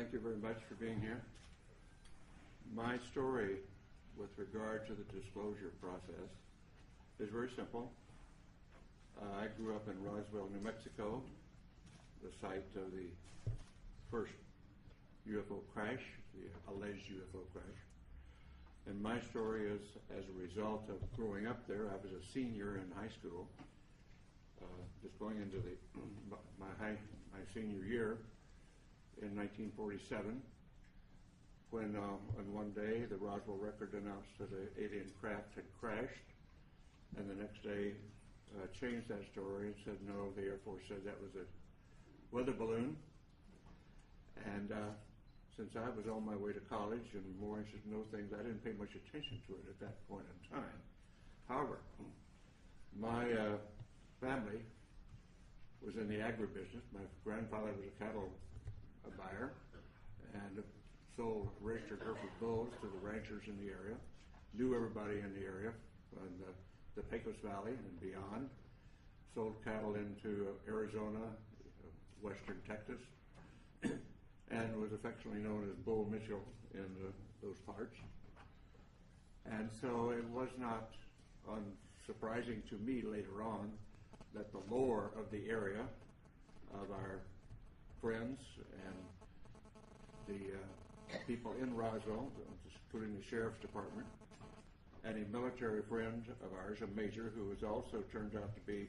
Thank you very much for being here. My story with regard to the disclosure process is very simple. I grew up in Roswell, New Mexico, the site of the first UFO crash, the alleged UFO crash. And my story is as a result of growing up there. I was a senior in high school, just going into my senior year in 1947, when on one day the Roswell Record announced that an alien craft had crashed, and the next day changed that story and said no, the Air Force said that was a weather balloon. And since I was on my way to college and more interested in those things, I didn't pay much attention to it at that point in time. However, my family was in the agribusiness. My grandfather was a cattle buyer and sold registered Hereford bulls to the ranchers in the area, knew everybody in the area, in the Pecos Valley and beyond, sold cattle into Arizona, western Texas, and was affectionately known as Bull Mitchell in those parts. And so it was not unsurprising to me later on that the lore of the area, of our friends and the people in Roswell, including the sheriff's department, and a military friend of ours, a major, who was also turned out to be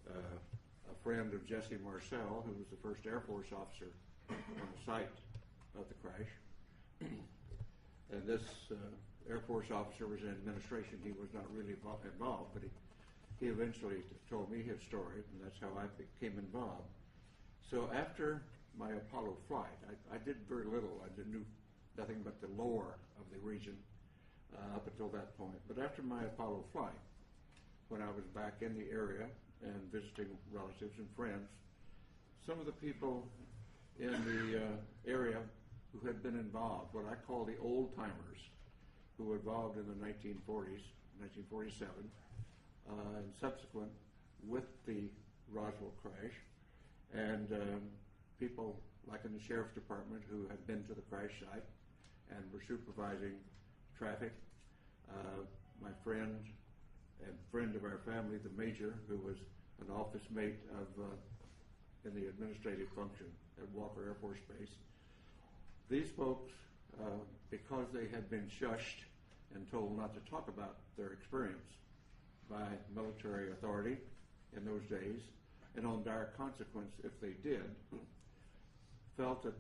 a friend of Jesse Marcel, who was the first Air Force officer on the site of the crash. And this Air Force officer was in administration. He was not really involved, but he eventually told me his story, and that's how I became involved. So after my Apollo flight, I did very little. I knew nothing but the lore of the region up until that point. But after my Apollo flight, when I was back in the area and visiting relatives and friends, some of the people in the area who had been involved, what I call the old-timers, who were involved in the 1940s, 1947, and subsequent with the Roswell crash, and people like in the sheriff's department who had been to the crash site and were supervising traffic. My friend and friend of our family, the major, who was an office mate of in the administrative function at Walker Air Force Base. These folks, because they had been shushed and told not to talk about their experience by military authority in those days, and on dire consequence if they did, felt that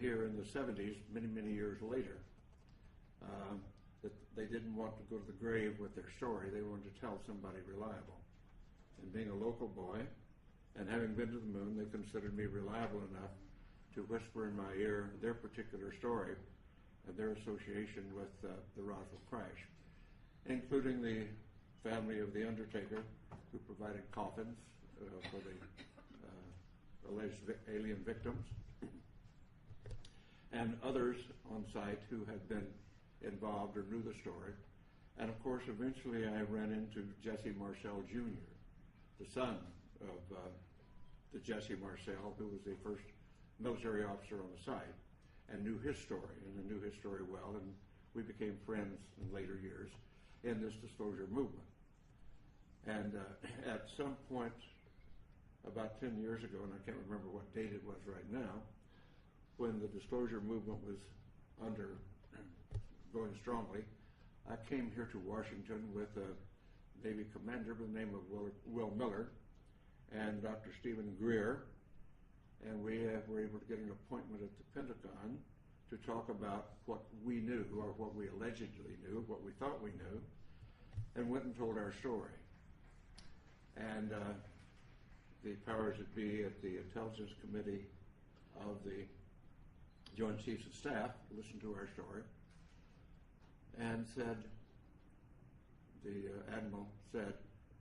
here in the 70s, many, many years later, that they didn't want to go to the grave with their story. They wanted to tell somebody reliable. And being a local boy and having been to the moon, they considered me reliable enough to whisper in my ear their particular story and their association with the Roswell crash, including the family of the undertaker who provided coffins for the alleged alien victims, and others on site who had been involved or knew the story. And of course, eventually I ran into Jesse Marcel Jr., the son of the Jesse Marcel, who was the first military officer on the site, and knew his story, and I knew his story well, and we became friends in later years in this disclosure movement. And at some point, about 10 years ago, and I can't remember what date it was right now, when the disclosure movement was going strongly, I came here to Washington with a Navy commander by the name of Will Miller and Dr. Stephen Greer, and we were able to get an appointment at the Pentagon to talk about what we knew, or what we allegedly knew, what we thought we knew, and went and told our story. And the powers that be at the Intelligence Committee of the Joint Chiefs of Staff listened to our story and said, the Admiral said,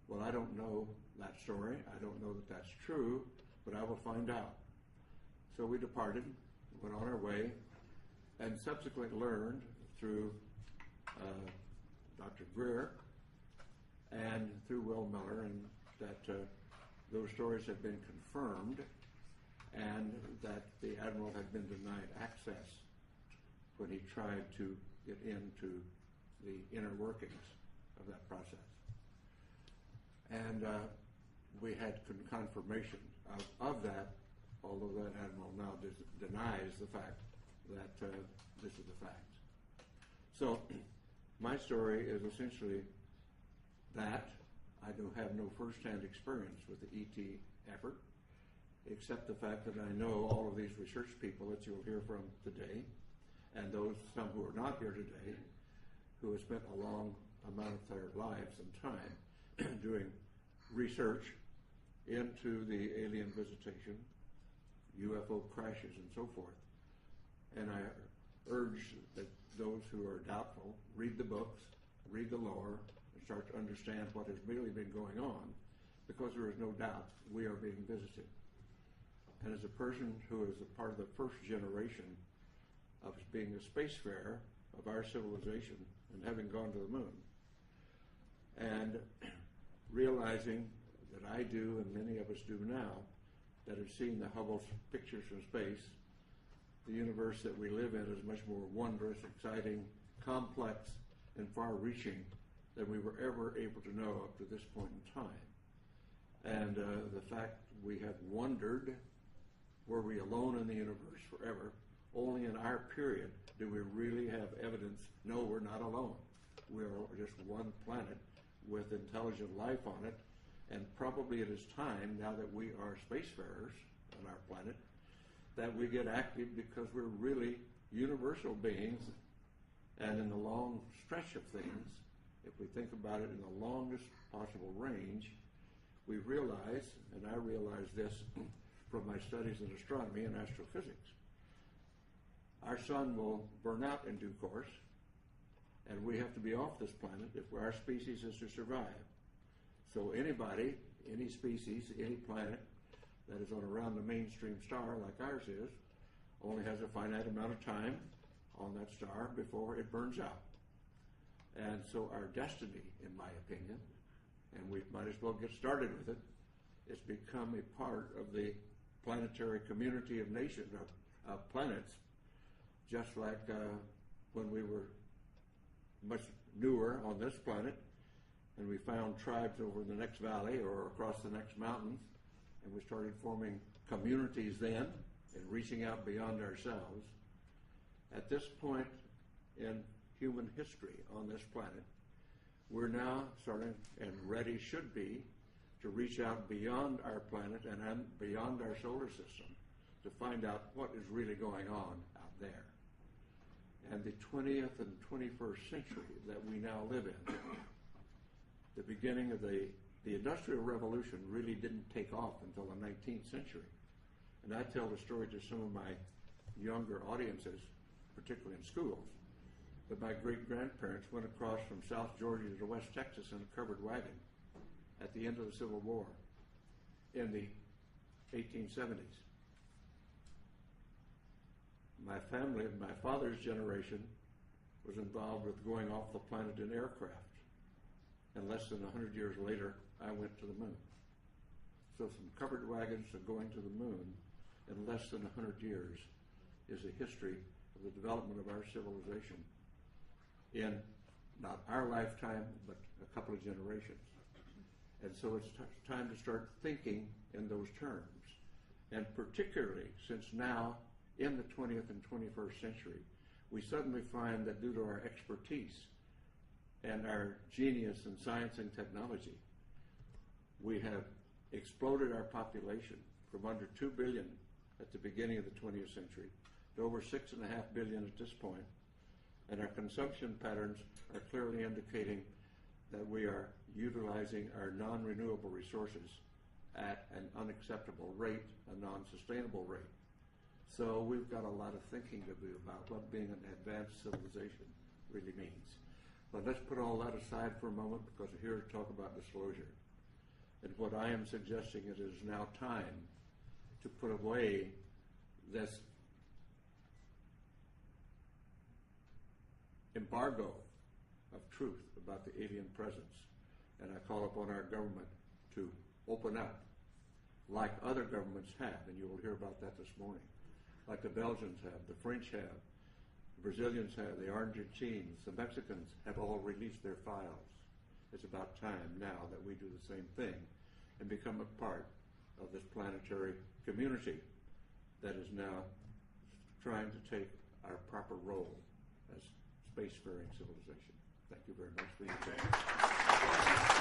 well, I don't know that story. I don't know that that's true, but I will find out. So we departed, went on our way, and subsequently learned through Dr. Greer and through Will Miller, and that those stories have been confirmed, and that the admiral had been denied access when he tried to get into the inner workings of that process. And we had confirmation of that, although that admiral now denies the fact that this is the fact. So my story is essentially that. I do have no first-hand experience with the ET effort, except the fact that I know all of these research people that you'll hear from today, and those some who are not here today, who have spent a long amount of their lives and time doing research into the alien visitation, UFO crashes, and so forth. And I urge that those who are doubtful read the books, read the lore, and start to understand what has really been going on, because there is no doubt we are being visited. And as a person who is a part of the first generation of being a spacefarer of our civilization and having gone to the moon, and realizing that I do and many of us do now, that have seen the Hubble pictures from space, the universe that we live in is much more wondrous, exciting, complex, and far-reaching than we were ever able to know up to this point in time. And the fact we have wondered, were we alone in the universe forever? Only in our period do we really have evidence, no, we're not alone. We're just one planet with intelligent life on it, and probably it is time, now that we are spacefarers on our planet, that we get active, because we're really universal beings, and in the long stretch of things, if we think about it in the longest possible range, we realize, and I realize this from my studies in astronomy and astrophysics, our sun will burn out in due course, and we have to be off this planet if our species is to survive. So anybody, any species, any planet that is on around the mainstream star like ours is, only has a finite amount of time on that star before it burns out. And so our destiny, in my opinion, and we might as well get started with it, is become a part of the planetary community of nations, of planets, just like when we were much newer on this planet, and we found tribes over the next valley or across the next mountains, and we started forming communities then and reaching out beyond ourselves. At this point in human history on this planet, we're now starting, and ready should be, to reach out beyond our planet and beyond our solar system to find out what is really going on out there. And the 20th and 21st century that we now live in, the beginning of the Industrial Revolution really didn't take off until the 19th century. And I tell the story to some of my younger audiences, particularly in schools, that my great-grandparents went across from South Georgia to West Texas in a covered wagon at the end of the Civil War in the 1870s. My family, my father's generation, was involved with going off the planet in aircraft. And less than 100 years later, I went to the moon. So from covered wagons to going to the moon in less than 100 years is a history of the development of our civilization in not our lifetime, but a couple of generations. And so it's time to start thinking in those terms. And particularly since now, in the 20th and 21st century, we suddenly find that due to our expertise and our genius in science and technology, we have exploded our population from under 2 billion at the beginning of the 20th century to over 6.5 billion at this point. And our consumption patterns are clearly indicating that we are utilizing our non-renewable resources at an unacceptable rate, a non-sustainable rate. So we've got a lot of thinking to do about what being an advanced civilization really means. But let's put all that aside for a moment, because we're here to talk about disclosure. And what I am suggesting is it is now time to put away this embargo of truth about the alien presence. And I call upon our government to open up like other governments have, and you will hear about that this morning, like the Belgians have, the French have, the Brazilians have, the Argentines, the Mexicans have all released their files. It's about time now that we do the same thing and become a part of this planetary community that is now trying to take our proper role as spacefaring civilization. Thank you very much for your time.